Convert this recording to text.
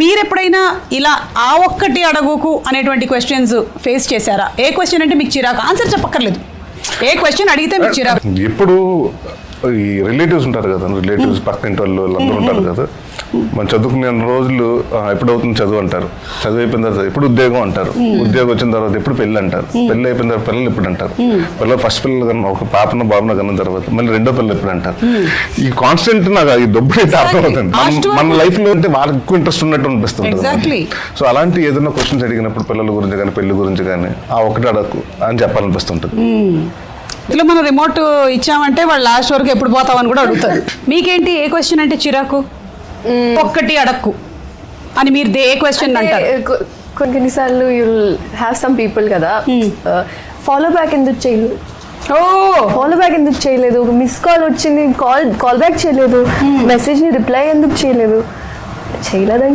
మీరు ఎప్పుడైనా ఇలా ఆ ఒక్కటి అడగుకు అనేటువంటి క్వశ్చన్స్ ఫేస్ చేశారా? ఏ క్వశ్చన్ అంటే మీకు చిరాకు? ఆన్సర్ చెప్పక్కర్లేదు, ఏ క్వశ్చన్ అడిగితే మీకు చిరాకు? ఎప్పుడు ఈ రిలేటివ్స్ ఉంటారు కదా, రిలేటివ్స్ పక్కింటి వాళ్ళు అందరూ ఉంటారు కదా, మనం చదువుకునే రోజులు ఎప్పుడవుతుంది చదువు అంటారు, చదువు అయిపోయిన తర్వాత ఎప్పుడు ఉద్యోగం అంటారు, ఉద్యోగం వచ్చిన తర్వాత ఎప్పుడు పెళ్ళి అంటారు, పెళ్ళి అయిపోయిన తర్వాత పిల్లలు ఎప్పుడు అంటారు, పిల్లలు ఫస్ట్ పిల్లలు కన్నా ఒక పాపను బాబును కన్న తర్వాత మళ్ళీ రెండో పిల్లలు ఎప్పుడు అంటారు. ఈ కాన్స్టెంట్ నాకు ఈ డబ్బు అయితే అర్థమవుతుంది. మన లైఫ్ లో అంటే వాళ్ళకి ఎక్కువ ఇంట్రెస్ట్ ఉన్నట్టు అనిపిస్తుంది. సో అలాంటి ఏదైనా క్వశ్చన్స్ అడిగినప్పుడు పిల్లల గురించి కానీ పెళ్లి గురించి కానీ ఆ ఒకటి అడగకు అని చెప్పాలనిపిస్తుంటుంది. ఇట్లా మనం రిమోట్ ఇచ్చామంటే వాళ్ళు లాస్ట్ వరకు ఎప్పుడు పోతామని కూడా అడుగుతారు. మీకేంటి ఏ క్వశ్చన్ అంటే చిరాకు? ఒక్కటి అడక్కు అని మీరు ఏ క్వశ్చన్ అంటారు? కొన్నిసార్లు యుల్ హ్యావ్ సమ్ పీపుల్ కదా, ఫాలో బ్యాక్ ఎందుకు చేయలేదు, ఫాలో బ్యాక్ ఎందుకు చేయలేదు, ఒక మిస్ కాల్ వచ్చింది కాల్ బ్యాక్ చేయలేదు, మెసేజ్ ని రిప్లై ఎందుకు చేయలేదు, చేయలేదండి.